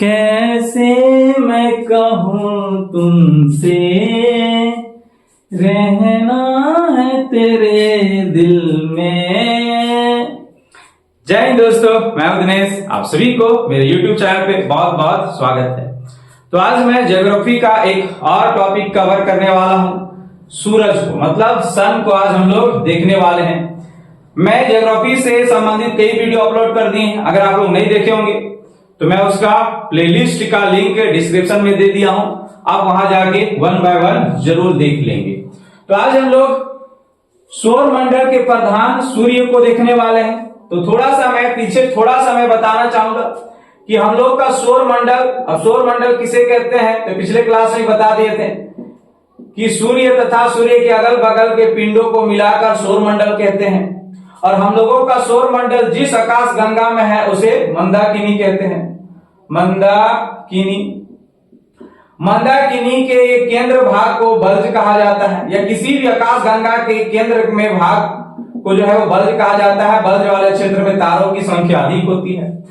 कैसे मैं कहूँ तुमसे, रहना है तेरे दिल में। जय हिंद दोस्तों, मैं हूं दिनेश। आप सभी को मेरे YouTube चैनल पे बहुत बहुत स्वागत है। तो आज मैं ज्योग्राफी का एक और टॉपिक कवर करने वाला हूं, सूरज को, मतलब सन को आज हम लोग देखने वाले हैं। मैं ज्योग्राफी से संबंधित कई वीडियो अपलोड कर दिए हैं। अगर आप लोग नहीं देखे होंगे तो मैं उसका प्लेलिस्ट का लिंक डिस्क्रिप्शन में दे दिया हूं, आप वहां जाके वन बाय वन जरूर देख लेंगे। तो आज हम लोग सौर मंडल के प्रधान सूर्य को देखने वाले हैं। तो थोड़ा सा मैं बताना चाहूंगा कि हम लोग का सौर मंडल, अब सौर मंडल किसे कहते हैं तो पिछले क्लास में बता दिए थे कि सूर्य तथा सूर्य के अगल बगल के पिंडों को मिलाकर सौर मंडल कहते हैं। और हम लोगों का सौर मंडल जिस आकाश गंगा में है उसे मंदाकिनी कहते हैं। मंदाकिनी के केंद्र भाग को बल्ज कहा जाता है, या किसी भी आकाश गंगा के केंद्र में भाग को जो है वो बल्ज कहा जाता है। बल्ज वाले क्षेत्र में तारों की संख्या अधिक होती है।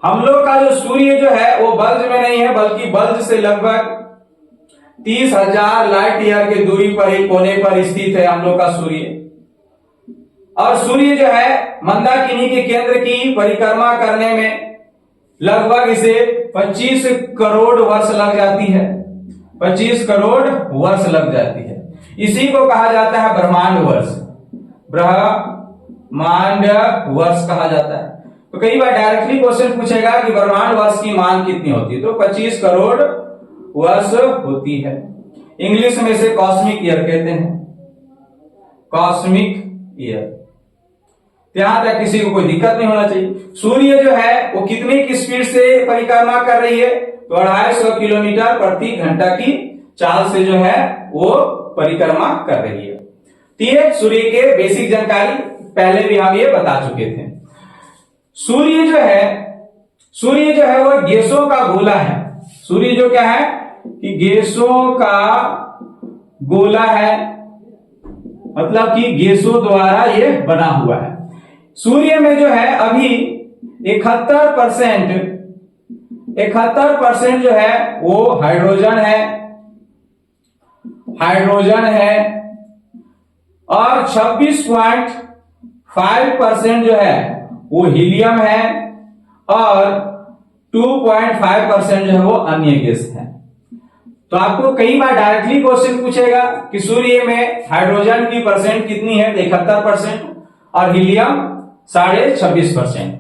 हम लोग का जो सूर्य जो है वो बल्ज में नहीं है, बल्कि बल्ज से लगभग 30,000 लाइट ईयर की दूरी पर ही कोने पर स्थित है हम लोग का सूर्य। और सूर्य जो है मंदाकिनी के केंद्र की परिक्रमा करने में लगभग इसे 25 करोड़ वर्ष लग जाती है। 25 करोड़ वर्ष लग जाती है। इसी को कहा जाता है ब्रह्मांड वर्ष। ब्रह्मांड वर्ष कहा जाता है। तो कई बार डायरेक्टली क्वेश्चन पूछेगा कि ब्रह्मांड वर्ष की मान कितनी होती है, तो 25 करोड़ वर्ष होती है। इंग्लिश में इसे कॉस्मिक ईयर कहते हैं, कॉस्मिक ईयर। यहां तक किसी को कोई दिक्कत नहीं होना चाहिए। सूर्य जो है वो कितने की स्पीड से परिक्रमा कर रही है, तो 250 किलोमीटर प्रति घंटा की चाल से जो है वो परिक्रमा कर रही है। ये सूर्य के बेसिक जानकारी पहले भी हम ये बता चुके थे। सूर्य जो है वो गैसों का गोला है। सूर्य जो क्या है कि गैसों का गोला है, मतलब कि गैसों द्वारा ये बना हुआ है। सूर्य में जो है अभी 71% जो है वो हाइड्रोजन है और 26.5% जो है वो हीलियम है और 2.5% जो है वो अन्य गैस है। तो आपको कई बार डायरेक्टली क्वेश्चन पूछेगा कि सूर्य में हाइड्रोजन की परसेंट कितनी है, 71% और हीलियम 26.5%।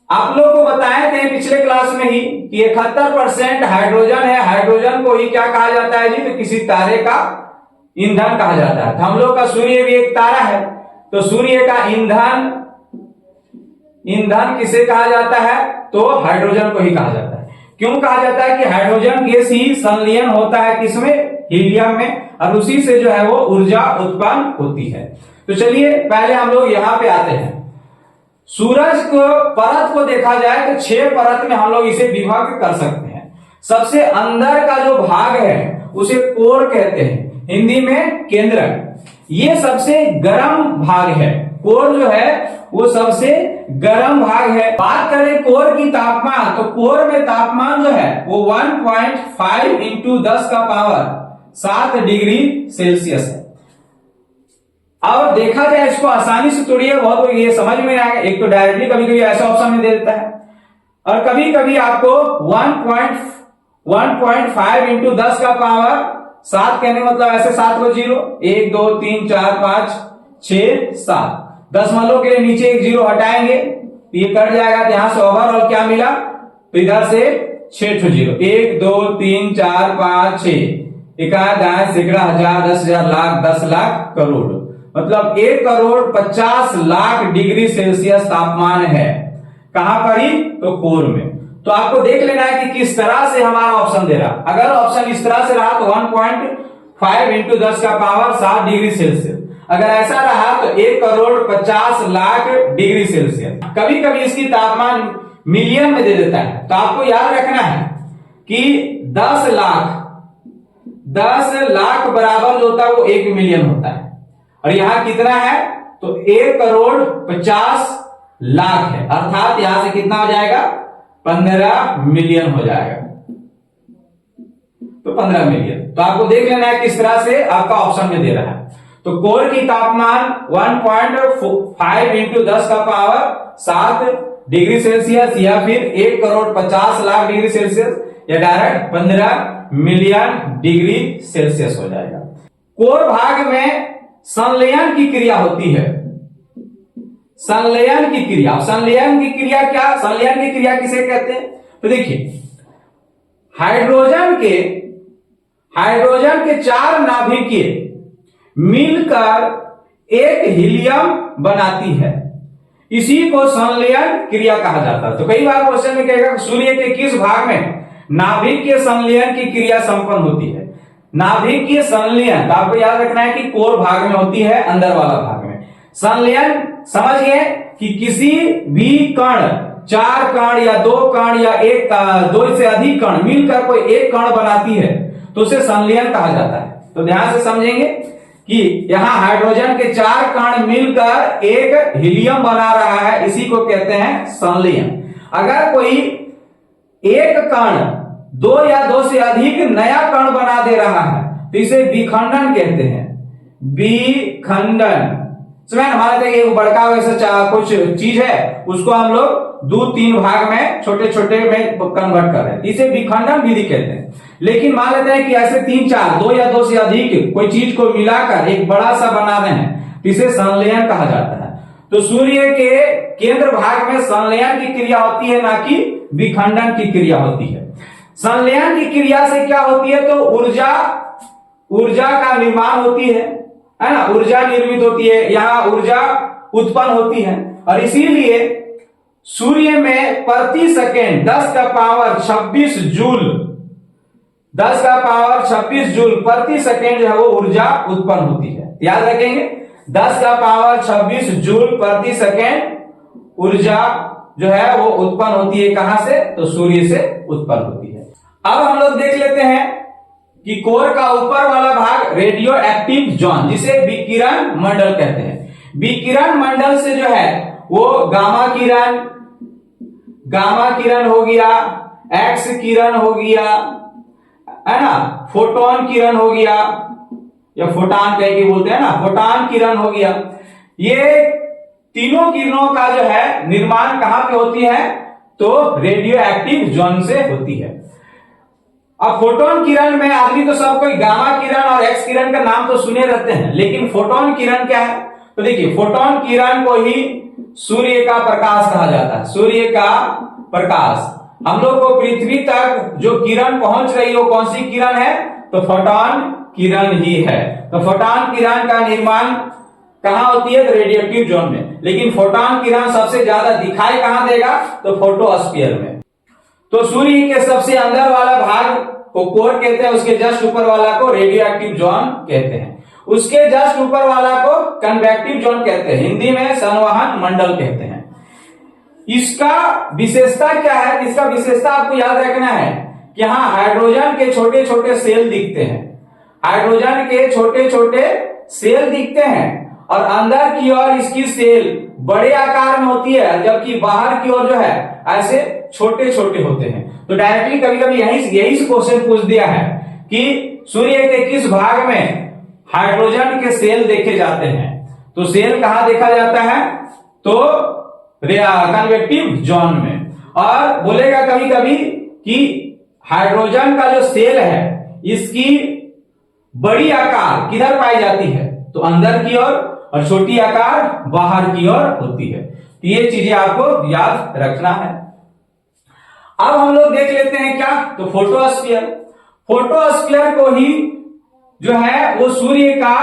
आप लोग को बताए थे पिछले क्लास में ही कि 71% हाइड्रोजन है। हाइड्रोजन को ही क्या कहा जाता है जी, तो किसी तारे का ईंधन कहा जाता है। तो हम लोग का सूर्य भी एक तारा है, तो सूर्य का ईंधन किसे कहा जाता है, तो हाइड्रोजन को ही कहा जाता है। क्यों कहा जाता है कि हाइड्रोजन गैस ही संलयन होता है किसमें, हीलियम में, और उसी से जो है वो ऊर्जा उत्पन्न होती है। तो चलिए पहले हम लोग यहां पे आते हैं। सूरज को परत को देखा जाए तो 6 परत में हम लोग इसे विभक्त कर सकते हैं। सबसे अंदर का जो भाग है उसे कोर कहते हैं, हिंदी में केंद्रक। ये सबसे गर्म भाग है। कोर जो है वो सबसे गर्म भाग है। बात करें कोर की तापमान, तो कोर में तापमान जो है वो 1.5 इंटू 10 का पावर 7 डिग्री सेल्सियस है। और देखा जाए इसको आसानी से तोड़िए, बहुत ये समझ में आएगा। एक तो डायरेक्टली कभी कभी ऐसा ऑप्शन में दे देता है, और कभी कभी आपको 1.5 इंटू 10 का पावर 7 कहने मतलब ऐसे 7 को 0, 1 2 3 4 5 6 7 दशमलव के लिए नीचे एक 0 हटाएंगे तो ये कट जाएगा। तो यहां से ओवरऑल क्या मिला, तो इधर से 6 0, 1 2 3 4 5 6, इकाई दाएं सैकड़ा हजार 10,000 लाख 10 लाख करोड़, मतलब 1,50,00,000 डिग्री सेल्सियस तापमान है। कहां पर ही, तो कोर में। तो आपको देख लेना है कि किस तरह से हमारा ऑप्शन दे रहा। अगर ऑप्शन इस तरह से रहा तो 1.5 इंटू 10 का पावर 7 डिग्री सेल्सियस। अगर ऐसा रहा तो 1,50,00,000 डिग्री सेल्सियस। कभी कभी इसकी तापमान मिलियन में दे देता है। तो आपको याद रखना है कि 10 लाख बराबर जो होता है वो 1 मिलियन होता है। और यहां कितना है, तो 1,50,00,000 है, अर्थात यहां से कितना हो जाएगा 15 मिलियन हो जाएगा। तो 15 मिलियन। तो आपको देख लेना है किस तरह से आपका ऑप्शन में दे रहा है। तो कोर की तापमान 1.5 इंटू 10 का पावर 7 डिग्री सेल्सियस या फिर 1,50,00,000 डिग्री सेल्सियस या डायरेक्ट 15 मिलियन डिग्री सेल्सियस हो जाएगा। कोर भाग में संलयन की क्रिया होती है। संलयन की क्रिया, संलयन की क्रिया क्या, संलयन की क्रिया किसे कहते हैं? तो देखिए, हाइड्रोजन के 4 नाभिकीय मिलकर एक हीलियम बनाती है, इसी को संलयन क्रिया कहा जाता है। तो कई बार क्वेश्चन में कहेगा सूर्य के किस भाग में नाभिकीय संलयन की क्रिया संपन्न होती है? नाभिकीय संलयन तो आपको याद रखना है कि कोर भाग में होती है, अंदर वाला भाग में। संलयन समझ गए कि किसी भी कण, 4 कण या 2 कण या 2 से अधिक कण मिलकर कोई एक कण बनाती है तो उसे संलयन कहा जाता है। तो ध्यान से समझेंगे कि यहां हाइड्रोजन के 4 कण मिलकर एक हीलियम बना रहा है, इसी को कहते हैं संलयन। अगर कोई एक कण 2 या 2 से अधिक नया कण बना दे रहा है तो इसे विखंडन कहते हैं। विखंडन समझ, हमारे एक बड़का वैसा कुछ चीज है, उसको हम लोग 2-3 भाग में छोटे छोटे में कन्वर्ट कर रहे हैं, इसे विखंडन विधि कहते हैं। लेकिन मान लेते हैं कि ऐसे 3-4 2 या 2 से अधिक कोई चीज को मिलाकर एक बड़ा सा बना रहे हैं, इसे संलयन कहा जाता है। तो सूर्य के केंद्र भाग में संलयन की क्रिया होती है, ना कि विखंडन की क्रिया होती है। संलयन की क्रिया से क्या होती है? तो ऊर्जा का निर्माण होती है ना, ऊर्जा निर्मित होती है, यहां ऊर्जा उत्पन्न होती है। और इसीलिए सूर्य में प्रति सेकेंड 10 का पावर 26 जूल, 10 का पावर 26 जूल प्रति सेकेंड जो है वो ऊर्जा उत्पन्न होती है। याद रखेंगे, 10 का पावर 26 जूल प्रति सेकेंड ऊर्जा जो है वो उत्पन्न होती है। कहां से? तो सूर्य से उत्पन्न होती है। अब हम लोग देख लेते हैं कि कोर का ऊपर वाला भाग रेडियो एक्टिव जोन, जिसे विकिरण मंडल कहते हैं। विकिरण मंडल से जो है वो गामा किरण हो गया, एक्स किरण हो गया, है ना, फोटोन किरण हो गया, या फोटान कह के बोलते हैं ना, फोटान किरण हो गया। ये तीनों किरणों का जो है निर्माण कहां पे होती है? तो रेडियो एक्टिव जोन से होती है। अब फोटोन किरण में आदमी तो सब कोई गामा किरण और एक्स किरण का नाम तो सुने रहते हैं, लेकिन फोटोन किरण क्या है? तो देखिए, फोटोन किरण को ही सूर्य का प्रकाश कहा जाता है। सूर्य का प्रकाश, हम लोग को पृथ्वी तक जो किरण पहुंच रही है वो कौन सी किरण है? तो फोटोन किरण ही है। तो फोटोन किरण का निर्माण कहां होती है? तो रेडियोएक्टिव जोन में। लेकिन फोटोन किरण सबसे ज्यादा दिखाई कहां देगा? तो फोटोस्फीयर में। तो सूर्य के सबसे अंदर वाला भाग को कोर कहते हैं, उसके जस्ट ऊपर वाला को रेडियो एक्टिव जोन कहते हैं, उसके जस्ट ऊपर वाला को कन्वेक्टिव जोन कहते हैं, हिंदी में संवहन मंडल कहते हैं। इसका विशेषता क्या है? इसका विशेषता आपको याद रखना है कि यहां हाइड्रोजन के छोटे छोटे सेल दिखते हैं, हाइड्रोजन के छोटे छोटे सेल दिखते हैं, और अंदर की ओर इसकी सेल बड़े आकार में होती है, जबकि बाहर की ओर जो है ऐसे छोटे छोटे होते हैं। तो डायरेक्टली कभी कभी यही से क्वेश्चन पूछ दिया है कि सूर्य के किस भाग में हाइड्रोजन के सेल देखे जाते हैं? तो सेल कहां देखा जाता है? तो कन्वेक्टिव जोन में। और बोलेगा कभी कभी कि हाइड्रोजन का जो सेल है इसकी बड़ी आकार किधर पाई जाती है? तो अंदर की ओर, और छोटी आकार बाहर की ओर होती है। तो ये चीजें आपको याद रखना है। अब हम लोग देख लेते हैं क्या? तो फोटोस्फीयर। फोटोस्फीयर को ही जो है वो सूर्य का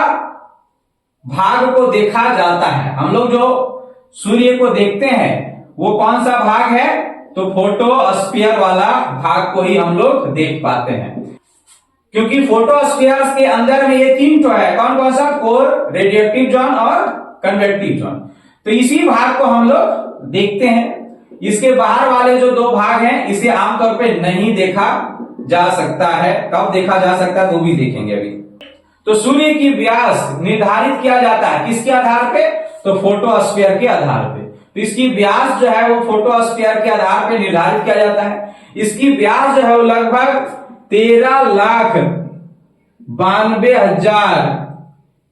भाग को देखा जाता है। हम लोग जो सूर्य को देखते हैं वो कौन सा भाग है? तो फोटोस्फीयर वाला भाग को ही हम लोग देख पाते हैं, क्योंकि फोटोस्फीयर के अंदर में ये 3 तो है। कौन कौन सा? कोर, रेडियोएक्टिव जोन और कन्वेक्टिव जोन। तो इसी भाग को हम लोग देखते हैं। इसके बाहर वाले जो 2 भाग हैं इसे आमतौर पे नहीं देखा जा सकता है। कब देखा जा सकता है वो भी देखेंगे अभी। तो सूर्य की व्यास निर्धारित किया जाता है किसके आधार पे? तो फोटोस्फीयर के आधार पे। तो इसकी व्यास जो है वो फोटोस्फीयर के आधार पर निर्धारित किया जाता है। इसकी व्यास जो है वो लगभग 13,92,000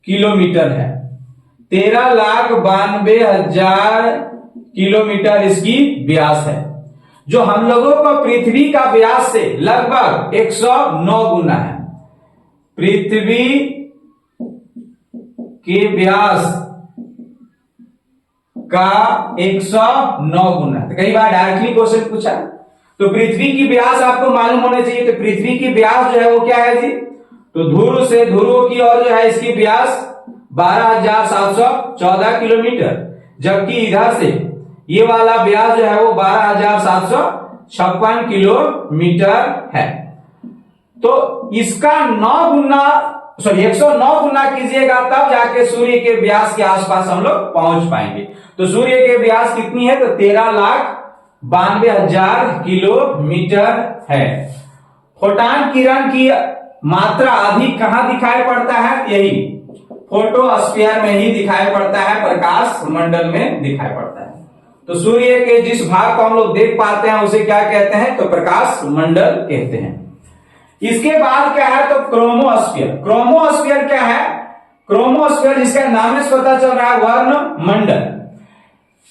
किलोमीटर है। 13,92,000 किलोमीटर इसकी व्यास है, जो हम लोगों को पृथ्वी का व्यास से लगभग 109 गुना है। पृथ्वी के व्यास का 109 गुना। तो कई बार डायरेक्टली क्वेश्चन पूछा, तो पृथ्वी की व्यास आपको मालूम होने चाहिए। तो पृथ्वी की व्यास जो है वो क्या है जी, तो ध्रुव से ध्रुव की ओर जो है इसकी व्यास 12,714 किलोमीटर, जबकि इधर से ये वाला व्यास जो है वो 12,756 किलोमीटर है। तो इसका 109 गुना कीजिएगा, तब जाके सूर्य के व्यास के आसपास हम लोग पहुंच पाएंगे। तो सूर्य के व्यास कितनी है, तो 13,92,000 किलोमीटर है। फोटॉन किरण की मात्रा अधिक कहां दिखाई पड़ता है, यही फोटोस्फीयर में ही दिखाई पड़ता है, प्रकाश मंडल में दिखाई पड़ता है। तो सूर्य के जिस भाग को हम लोग देख पाते हैं उसे क्या कहते हैं, तो प्रकाश मंडल कहते हैं। इसके बाद क्या है, तो क्रोमोस्फीयर। क्रोमोस्फीयर क्या है, क्रोमोस्फीयर जिसका नाम से पता चल रहा है वर्ण मंडल।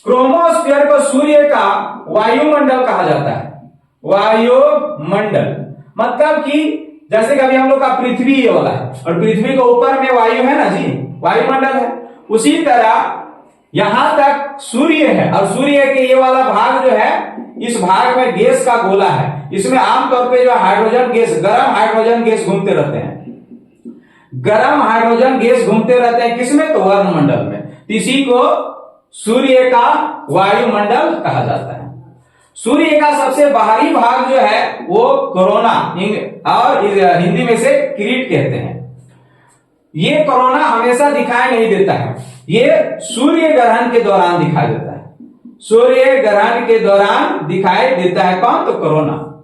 क्रोमोस्फीयर को सूर्य का वायुमंडल कहा जाता है। वायुमंडल मतलब कि जैसे कभी हम लोग का पृथ्वी ये वाला है और पृथ्वी के ऊपर में वायु है ना जी, वायुमंडल है। उसी तरह यहां तक सूर्य है और सूर्य के ये वाला भाग जो है, इस भाग में गैस का गोला है। इसमें आमतौर पे जो हाइड्रोजन गैस, गर्म हाइड्रोजन गैस घूमते रहते हैं। गर्म हाइड्रोजन गैस घूमते रहते हैं किसमें, तो वर्णमंडल में। इसी को सूर्य का वायुमंडल कहा जाता है। सूर्य का सबसे बाहरी भाग जो है वो कोरोना और हिंदी में से किरीट कहते हैं। ये कोरोना हमेशा दिखाई नहीं देता है, ये सूर्य ग्रहण के दौरान दिखाई देता है। सूर्य ग्रहण के दौरान दिखाई देता है कौन, तो कोरोना।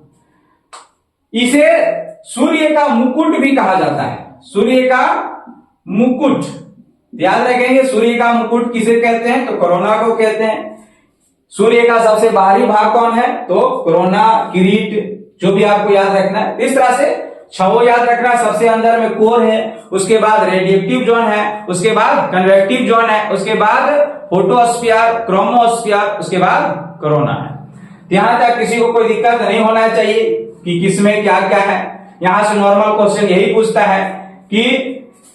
इसे सूर्य का मुकुट भी कहा जाता है। सूर्य का मुकुट याद रखेंगे, सूर्य का मुकुट किसे कहते हैं, तो कोरोना को कहते हैं। सूर्य का सबसे बाहरी भाग कौन है, तो कोरोना, किरीट, जो भी आपको याद रखना है। इस तरह से छवो याद रखना, सबसे अंदर में कोर है, उसके बाद रेडिएटिव जोन है, उसके बाद कन्वेक्टिव जोन है, उसके बाद फोटोस्फीयर, क्रोमोस्फीयर, उसके बाद कोरोना है। यहां तक किसी को कोई दिक्कत नहीं होना चाहिए कि किसमें क्या क्या है। यहां से नॉर्मल क्वेश्चन यही पूछता है कि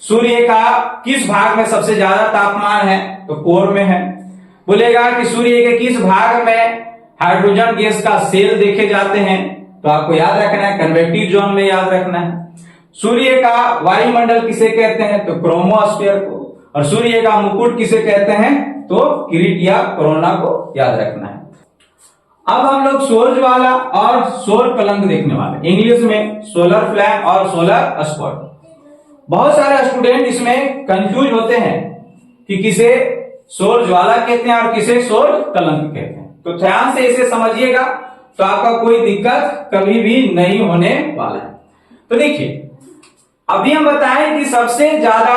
सूर्य का किस भाग में सबसे ज्यादा तापमान है, तो कोर में है। बोलेगा कि सूर्य के किस भाग में हाइड्रोजन गैस का सेल देखे जाते हैं, तो आपको याद रखना है कन्वेक्टिव जोन में याद रखना है। सूर्य का वायुमंडल किसे कहते हैं, तो क्रोमोस्फीयर को। और सूर्य का मुकुट किसे कहते हैं, तो किरीट या कोरोना को याद रखना है। अब हम लोग सौर ज्वाला और सौर कलंक देखने वाले, इंग्लिश में सोलर फ्लैम और सोलर स्पॉट। बहुत सारे स्टूडेंट इसमें कंफ्यूज होते हैं कि किसे सौर ज्वाला कहते हैं और किसे सौर कलंक कहते हैं। तो ध्यान से इसे समझिएगा, तो आपका कोई दिक्कत कभी भी नहीं होने वाला है। तो देखिए, अभी हम बताएं कि सबसे ज्यादा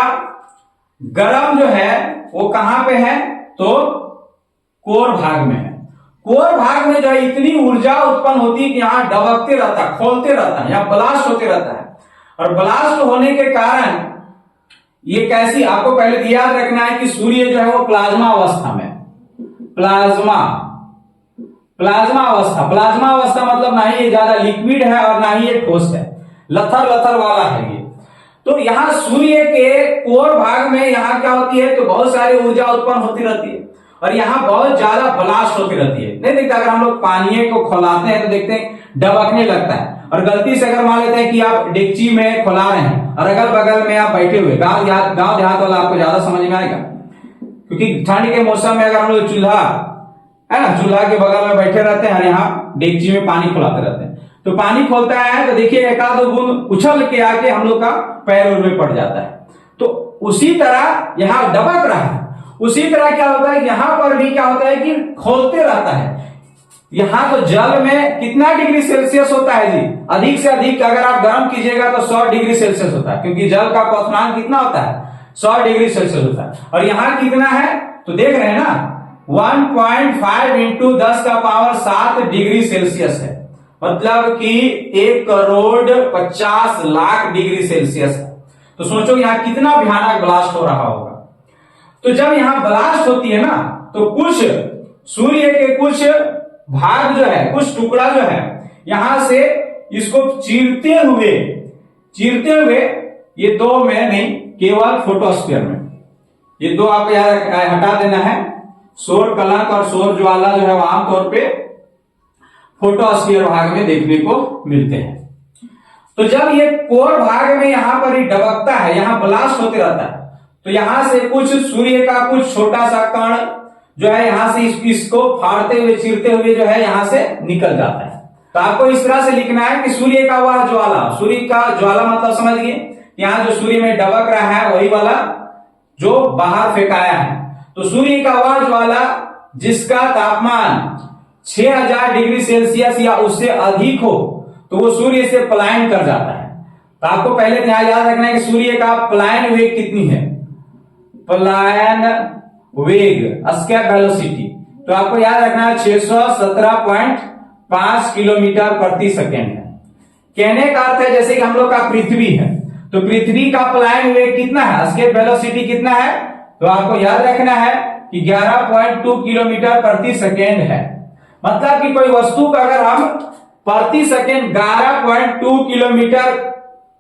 गर्म जो है वो कहां पे है, तो कोर भाग में है। कोर भाग में जो है इतनी ऊर्जा उत्पन्न होती है कि यहां दबकते रहता है, खोलते रहता है, यहां ब्लास्ट होते रहता है। और ब्लास्ट होने के कारण ये कैसी, आपको पहले याद रखना है कि सूर्य जो है वो प्लाज्मा अवस्था में, प्लाज्मा अवस्था मतलब ना ही ये ज्यादा लिक्विड है और ना ही ये ठोस है, लथर लथर वाला है ये। तो यहां सूर्य के कोर भाग में यहां क्या होती है, तो बहुत सारी ऊर्जा उत्पन्न होती रहती है और यहाँ बहुत ज्यादा ब्लास्ट होती रहती है। नहीं देखते, अगर हम लोग पानी को खोलाते हैं तो देखते हैं डबकने लगता है। और गलती से अगर मान लेते हैं कि आप डेगची में खोला रहे हैं और अगल बगल में आप बैठे हुए, गांव देहात वाला आपको ज्यादा समझ में आएगा, क्योंकि ठंड के मौसम में अगर हम लोग चूल्हा है ना, चूल्हा के बगल में बैठे रहते हैं और यहाँ डेगची में पानी खोलाते रहते हैं, तो पानी खोलता है तो देखिए एक आध बूंद उछल के आके हम लोग का पैर में पड़ जाता है। तो उसी तरह यहाँ दबक रहा है। उसी तरह क्या होता है, यहां पर भी क्या होता है कि खोलते रहता है। यहां तो जल में कितना डिग्री सेल्सियस होता है जी, अधिक से अधिक अगर आप गर्म कीजिएगा तो 100 डिग्री सेल्सियस होता है, क्योंकि जल का क्वथनांक कितना होता है, 100 डिग्री सेल्सियस होता है। और यहां कितना है, तो देख रहे हैं ना, 1.5 इंटू 10⁻7 डिग्री सेल्सियस है, मतलब कि 1,50,00,000 डिग्री सेल्सियस है। तो सोचो यहां कितना भयानक ब्लास्ट हो रहा होगा। तो जब यहां ब्लास्ट होती है ना, तो कुछ सूर्य के कुछ भाग जो है, कुछ टुकड़ा जो है, यहां से इसको चीरते हुए ये दो में नहीं, केवल फोटोस्फीयर में, ये दो आप याद हटा देना है। सौर कलंक और सौर ज्वाला जो है वो आमतौर पे फोटोस्फीयर भाग में देखने को मिलते हैं। तो जब ये कोर भाग में यहां पर ही डबकता है, यहां ब्लास्ट होते रहता है, तो यहां से कुछ सूर्य का कुछ छोटा सा कण जो है यहां से इसको फाड़ते हुए, चीरते हुए जो है यहां से निकल जाता है। तो आपको इस तरह से लिखना है कि सूर्य का वह ज्वाला, सूर्य का ज्वाला मतलब समझिए यहां जो सूर्य में डबक रहा है वही वाला जो बाहर फेंकाया है। तो सूर्य का वह ज्वाला जिसका तापमान 6000 डिग्री सेल्सियस या उससे अधिक हो, तो वो सूर्य से पलायन कर जाता है। तो आपको पहले ध्यान याद रखना है कि सूर्य का पलायन वेग कितनी है, पलायन वेग एस्केप वेलोसिटी, तो आपको याद रखना है 617.5 किलोमीटर प्रति सेकेंड है। कहने का अर्थ है जैसे कि हम लोग का पृथ्वी है, तो पृथ्वी का पलायन वेग कितना है, एस्केप वेलोसिटी कितना है, तो आपको याद रखना है कि 11.2 किलोमीटर प्रति सेकेंड है। मतलब कि कोई वस्तु का अगर हम प्रति सेकेंड 11.2 किलोमीटर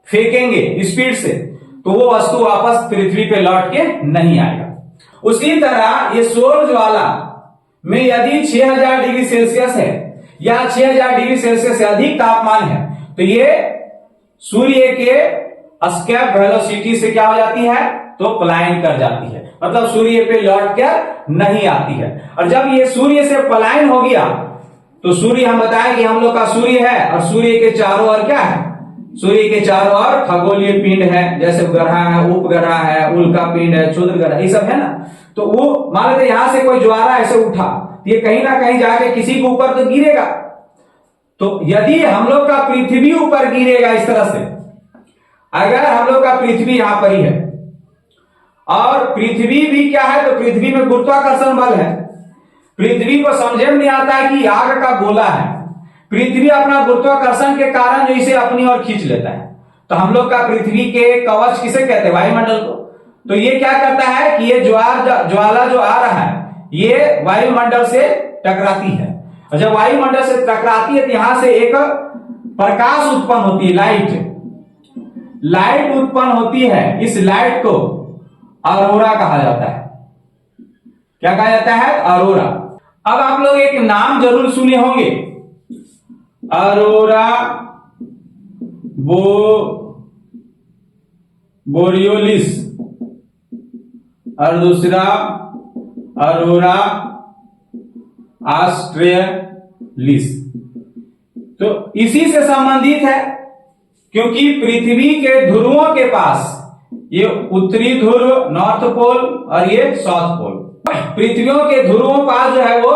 फेंकेंगे स्पीड से, तो वो वस्तु वापस पृथ्वी पे लौट के नहीं आएगा। उसी तरह ये सौर ज्वाला में यदि 6000 डिग्री सेल्सियस है या 6000 डिग्री सेल्सियस से अधिक तापमान है, तो ये सूर्य के एस्केप वेलोसिटी से क्या हो जाती है, तो पलायन कर जाती है, मतलब सूर्य पे लौट कर नहीं आती है। और जब ये सूर्य से पलायन हो गया, तो सूर्य हम बताएं कि हम लोग का सूर्य है, और सूर्य के चारों ओर क्या है, सूर्य के चारों ओर खगोलीय पिंड है, जैसे ग्रह है, उपग्रह है, उल्का पिंड है, क्षुद्र ग्रह, ये सब है ना। तो वो मान लेते यहां से कोई ज्वाला ऐसे उठा, तो ये कहीं ना कहीं जाके किसी के ऊपर तो गिरेगा। तो यदि हम लोग का पृथ्वी ऊपर गिरेगा इस तरह से, अगर हम लोग का पृथ्वी यहां पर ही है और पृथ्वी भी क्या है, तो पृथ्वी में गुरुत्वाकर्षण बल है। पृथ्वी को समझे में नहीं आता है कि आग का गोला है, पृथ्वी अपना गुरुत्वाकर्षण के कारण जो इसे अपनी ओर खींच लेता है। तो हम लोग का पृथ्वी के कवच किसे कहते हैं, वायुमंडल को। तो ये क्या करता है कि ये ज्वाला जो आ रहा है, ये वायुमंडल से टकराती है, और जब वायुमंडल से टकराती है तो यहां से एक प्रकाश उत्पन्न होती है, लाइट उत्पन्न होती है। इस लाइट को अरोरा कहा जाता है। क्या कहा जाता है, अरोरा। अब आप लोग एक नाम जरूर सुने होंगे, अरोरा बोरियोलिस, और दूसरा अरोरा ऑस्ट्रेलिस। तो इसी से संबंधित है, क्योंकि पृथ्वी के ध्रुवों के पास ये उत्तरी ध्रुव नॉर्थ पोल और ये साउथ पोल, पृथ्वियों के ध्रुवों पास जो है वो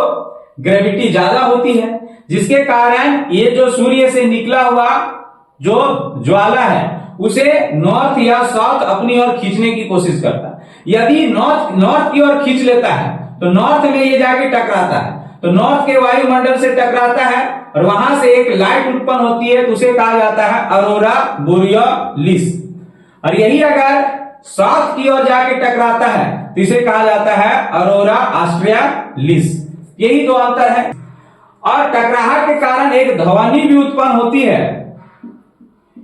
ग्रेविटी ज्यादा होती है, जिसके कारण ये जो सूर्य से निकला हुआ जो ज्वाला है उसे नॉर्थ या साउथ अपनी ओर खींचने की कोशिश करता है। यदि नॉर्थ की ओर खींच लेता है तो नॉर्थ में ये जाके टकराता है, तो नॉर्थ के वायुमंडल से टकराता है और वहां से एक लाइट उत्पन्न होती है, तो उसे कहा जाता है अरोरा बोरियोलिस। और यही अगर साउथ की ओर जाके टकराता है तो इसे कहा जाता है अरोरा ऑस्ट्रेलिस। यही दो अंतर है। और टकराहट के कारण एक ध्वनि भी उत्पन्न होती है।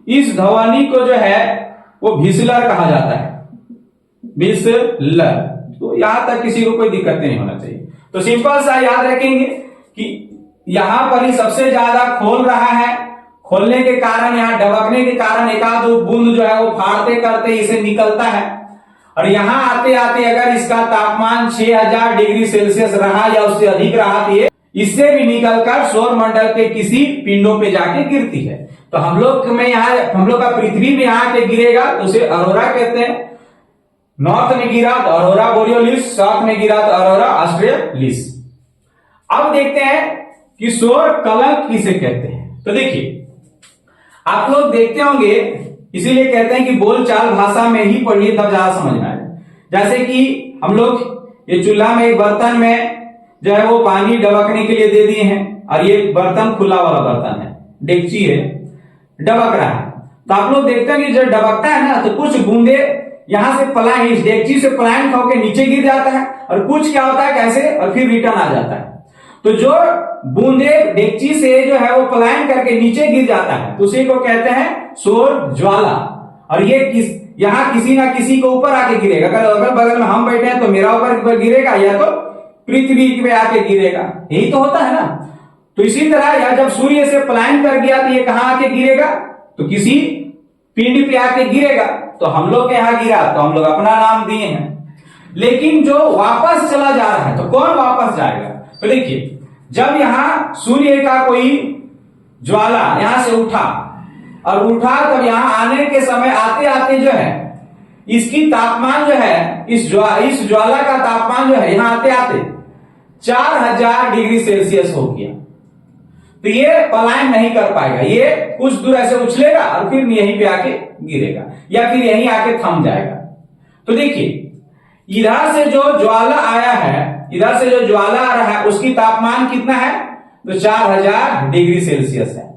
इस ध्वनि को जो है वो भिसलर कहा जाता है, भिसलर। तो यहां तक किसी को कोई दिक्कत नहीं होना चाहिए। तो सिंपल सा याद रखेंगे कि यहां पर ही सबसे ज्यादा खोल रहा है, खोलने के कारण, यहां डबकने के कारण एक आध बूंद जो है वो फाड़ते करते इसे निकलता है। और यहां आते आते अगर इसका तापमान 6000 डिग्री सेल्सियस रहा या उससे अधिक रहा, तो इससे भी निकलकर सौर मंडल के किसी पिंडों पे जाके गिरती है। तो हम लोग का पृथ्वी में यहां के गिरेगा तो उसे अरोरा कहते हैं। नॉर्थ में गिरा तो अरोरा बोरियोलिस, साउथ में गिरा तो अरोरा ऑस्ट्रेलिस। अब देखते हैं कि सौर कलंक किसे कहते हैं। तो देखिए, आप लोग देखते होंगे, इसीलिए कहते हैं कि बोलचाल भाषा में ही पढ़िए तब ज्यादा समझ में आए। जैसे कि हम लोग ये चूल्हा में एक बर्तन में जो है वो पानी डबकने के लिए दे दिए हैं, और ये बर्तन खुला वाला बर्तन है, डेगची है, डबक रहा है। तो आप लोग देखते हैं कि जब डबकता है ना तो कुछ बूंदे यहां से पलायन, इस डेगची से पलायन होकर नीचे गिर जाता है, और कुछ क्या होता है कैसे और फिर रिटर्न आ जाता है। तो जो बूंदे डेगची से जो है वो पलायन करके नीचे गिर जाता है तो उसी को कहते हैं सौर ज्वाला। और ये यहाँ किसी ना किसी को ऊपर आके गिरेगा। अगर अगल बगल में हम बैठे हैं तो मेरा ऊपर गिरेगा या तो पृथ्वी पे आके गिरेगा, यही तो होता है ना। तो इसी तरह या जब सूर्य से पलायन कर गया तो ये कहां आके गिरेगा, तो किसी पिंड पे आके गिरेगा। तो हम लोग के यहां गिरा तो हम लोग अपना नाम दिए हैं। लेकिन जो वापस चला जा रहा है तो कौन वापस जाएगा, तो देखिए जब यहां सूर्य का कोई ज्वाला यहां से उठा और उठा तब यहां आने के समय आते आते जो है इसकी तापमान जो है इस ज्वाला का तापमान जो है यहां आते आते 4000 डिग्री सेल्सियस हो गया। तो ये पलायन नहीं कर पाएगा, ये कुछ दूर ऐसे उछलेगा और फिर यहीं पे आके गिरेगा या फिर यहीं आके थम जाएगा। तो देखिए इधर से जो ज्वाला आया है, इधर से जो ज्वाला आ रहा है उसकी तापमान कितना है, तो 4000 डिग्री सेल्सियस है।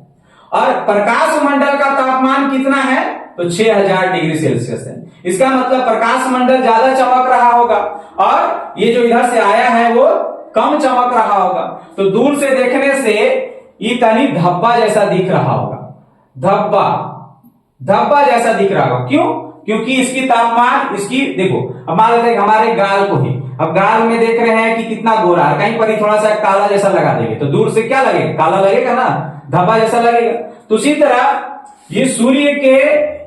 और प्रकाश मंडल का तापमान कितना है, तो 6000 डिग्री सेल्सियस है। इसका मतलब प्रकाश मंडल ज्यादा चमक रहा होगा और ये जो इधर से आया है वो कम चमक रहा होगा। तो दूर से देखने से ये तनी धब्बा जैसा दिख रहा होगा, धब्बा जैसा दिख रहा होगा। क्यों, क्योंकि इसकी तापमान इसकी देखो, अब मान लेते हैं हमारे गाल को ही, अब गाल में देख रहे हैं कि कितना गोरा है, कहीं पर ही थोड़ा सा काला जैसा लगा देंगे तो दूर से क्या लगेगा, काला लगेगा ना, धब्बा जैसा लगेगा। तो उसी तरह ये सूर्य के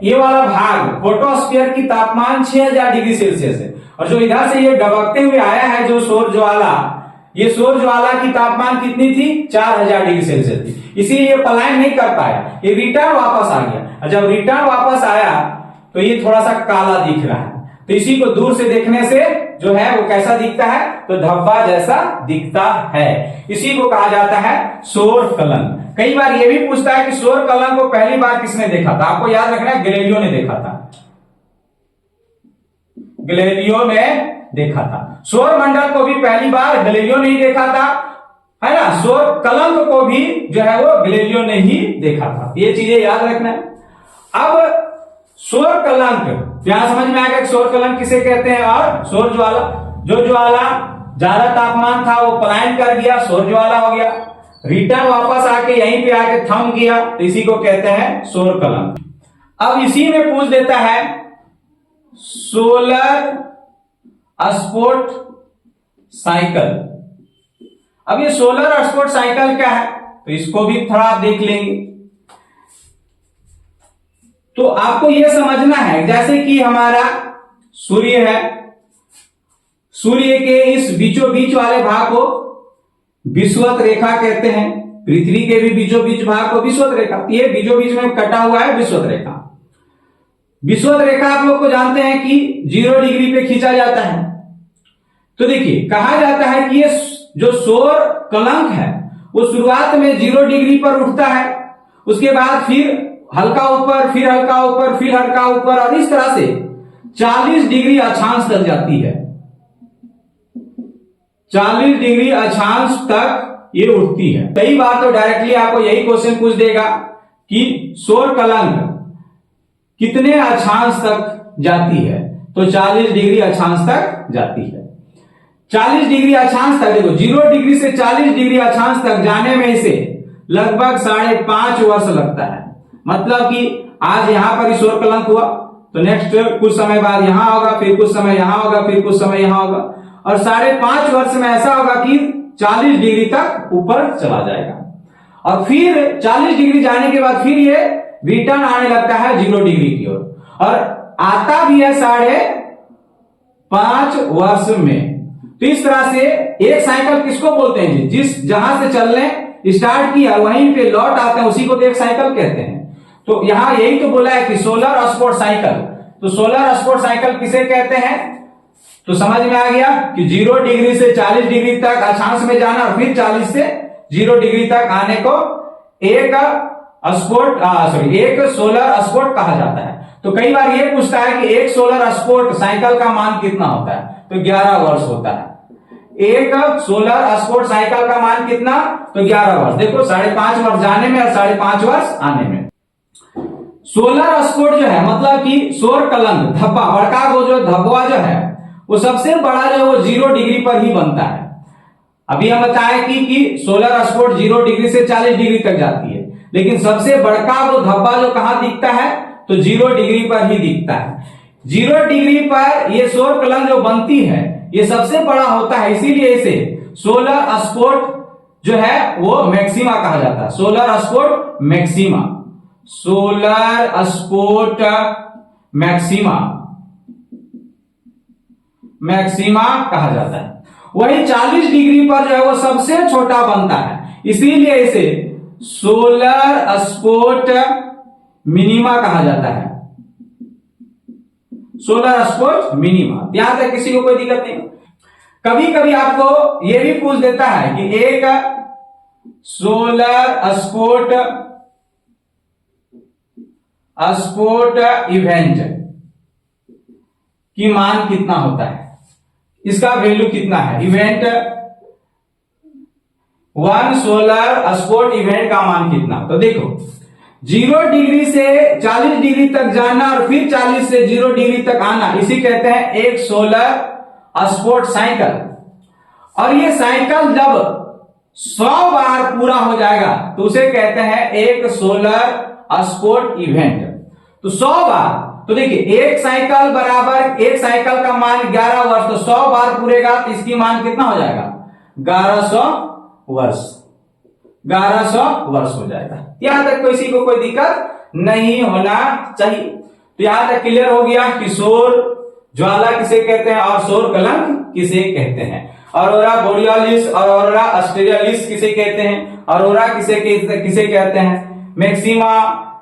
ये वाला भाग फोटोस्फीयर की तापमान 6000 डिग्री सेल्सियस है, और जो इधर से ये डबकते हुए आया है जो सौर ज्वाला, ये सौर ज्वाला की तापमान कितनी थी, 4000 डिग्री सेल्सियस थी। इसीलिए ये पलायन नहीं कर पाया, ये रिटर्न वापस आ गया। और जब रिटर्न वापस आया तो ये थोड़ा सा काला दिख रहा है। तो इसी को दूर से देखने से जो है वो कैसा दिखता है, तो धब्बा जैसा दिखता है। इसी को कहा जाता है सौर कलंक। कई बार ये भी पूछता है कि सौर कलंक को पहली बार किसने देखा था। आपको याद रखना है गैलीलियो ने देखा था, गैलीलियो ने देखा था। सौर मंडल को भी पहली बार गैलीलियो ने ही देखा था, है ना। सौर कलंक को भी जो है वो गैलीलियो ने ही देखा था। ये चीजें याद रखना है। अब सौर कलंक यहां समझ में आ गया, सौर कलंक किसे कहते हैं। और सौर ज्वाला, जो ज्वाला ज्यादा तापमान था वो पलायन कर गया, सौर ज्वाला हो गया, रिटर्न वापस आके यहीं पे आके थम गया, तो इसी को कहते हैं सौर कलंक। अब इसी में पूछ देता है सोलर स्पोर्ट साइकिल। अब ये सोलर स्पोर्ट साइकिल क्या है, तो इसको भी थोड़ा आप देख लेंगे। तो आपको यह समझना है जैसे कि हमारा सूर्य है, सूर्य के इस बीचों बीच वाले भाग को विषुवत रेखा कहते हैं, पृथ्वी के भी बीचों बीच भाग को विषुवत रेखा। ये बीचों बीच में कटा हुआ है विषुवत रेखा। विषुवत रेखा आप लोग को जानते हैं कि 0 डिग्री पे खींचा जाता है। तो देखिए कहा जाता है कि ये जो सौर कलंक है वो शुरुआत में 0 डिग्री पर उठता है, उसके बाद फिर हल्का ऊपर, फिर हल्का ऊपर, फिर हल्का ऊपर, और इस तरह से 40 डिग्री अक्षांश तक जाती है। 40 डिग्री अक्षांश तक ये उठती है। कई बार तो डायरेक्टली आपको यही क्वेश्चन पूछ देगा कि सौर कलंक कितने अक्षांश तक जाती है, तो 40 डिग्री अक्षांश तक जाती है। 40 डिग्री अक्षांश तक, देखो 0 डिग्री से 40 डिग्री अक्षांश तक जाने में इसे लगभग 5.5 वर्ष लगता है। मतलब कि आज यहां पर सौर कलंक हुआ तो नेक्स्ट कुछ समय बाद यहां होगा, फिर कुछ समय यहां होगा, फिर कुछ समय यहां होगा, और 5.5 वर्ष में ऐसा होगा कि 40 डिग्री तक ऊपर चला जाएगा। और फिर 40 डिग्री जाने के बाद फिर ये रिटर्न आने लगता है 0 डिग्री की ओर, और आता भी है 5.5 वर्ष में। तो इस तरह से एक साइकिल किसको बोलते हैं जी, जिस जहां से चलने स्टार्ट किया वहीं पे लौट आते हैं, उसी को एक साइकिल कहते हैं। तो यहां यही तो बोला है कि सोलर स्पोर्ट साइकिल। तो सोलर स्पोर्ट साइकिल किसे कहते हैं, तो समझ में आ गया कि 0 डिग्री से 40 डिग्री तक अक्षांश में जाना और फिर 40 से 0 डिग्री तक आने को एक सोलर स्पोर्ट कहा जाता है। तो कई बार ये पूछता है कि एक सोलर स्पोर्ट साइकिल का मान कितना होता है, तो 11 वर्ष होता है। एक सोलर स्पोर्ट साइकिल का मान कितना, तो 11 वर्ष। देखो 5.5 वर्ष जाने में और 5.5 वर्ष आने में। सोलर स्पोर्ट जो है मतलब कि सौर कलंक धब्बा, बड़का वो जो धब्बा जो है वो सबसे बड़ा जो है वो 0 डिग्री पर ही बनता है। अभी हम बताए कि सोलर स्पोर्ट 0 डिग्री से 40 डिग्री तक जाती है, लेकिन सबसे बड़का वो धब्बा जो कहां दिखता है, तो 0 डिग्री पर ही दिखता है। 0 डिग्री पर ये सौर कलंक जो बनती है ये सबसे बड़ा होता है, इसीलिए इसे सोलर स्पोर्ट जो है वो मैक्सिमा कहा जाता है। Solar sport maxima, solar sport maxima, maxima कहा जाता है। वही 40 डिग्री पर जो है वो सबसे छोटा बनता है, इसीलिए इसे सोलर स्पोर्ट मिनिमा कहा जाता है। सोलर स्पोर्ट मिनिमा, यहां तक किसी को कोई दिक्कत नहीं। कभी कभी आपको यह भी पूछ देता है कि एक सोलर स्पोर्ट इवेंट की मान कितना होता है, इसका वैल्यू कितना है। इवेंट 1 सोलर स्पोर्ट इवेंट का मान कितना, तो देखो 0 डिग्री से 40 डिग्री तक जाना और फिर 40 से 0 डिग्री तक आना, इसी कहते हैं एक सोलर स्पोर्ट साइकिल। और ये साइकिल जब 100 बार पूरा हो जाएगा तो उसे कहते हैं एक सोलर स्पोर्ट इवेंट। तो 100 बार, तो देखिए एक साइकिल बराबर, एक साइकिल का मान 11 वर्ष, तो 100 बार पूरेगा तो इसकी मान कितना हो जाएगा, 1100 वर्ष, 1100 वर्ष हो जाएगा। यहां तक किसी को कोई दिक्कत नहीं होना चाहिए। तो यहां तक क्लियर हो गया कि सौर ज्वाला किसे कहते हैं और सौर कलंक किसे कहते हैं। ऑरोरा बोरियालिस और ऑरोरा ऑस्ट्रेलियालिस किसे कहते हैं, ऑरोरा किसे कहते हैं, मैक्सिमा,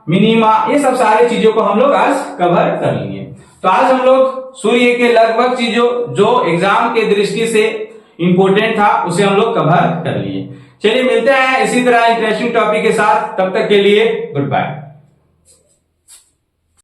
मिनिमा, ये सब सारी चीजों को हम लोग आज कवर कर लिए। तो आज हम लोग सूर्य के लगभग चीजों जो एग्जाम के दृष्टि से इंपॉर्टेंट था उसे हम लोग कवर कर लिए। चलिए मिलते हैं इसी तरह इंटरेस्टिंग टॉपिक के साथ, तब तक के लिए गुड बाय।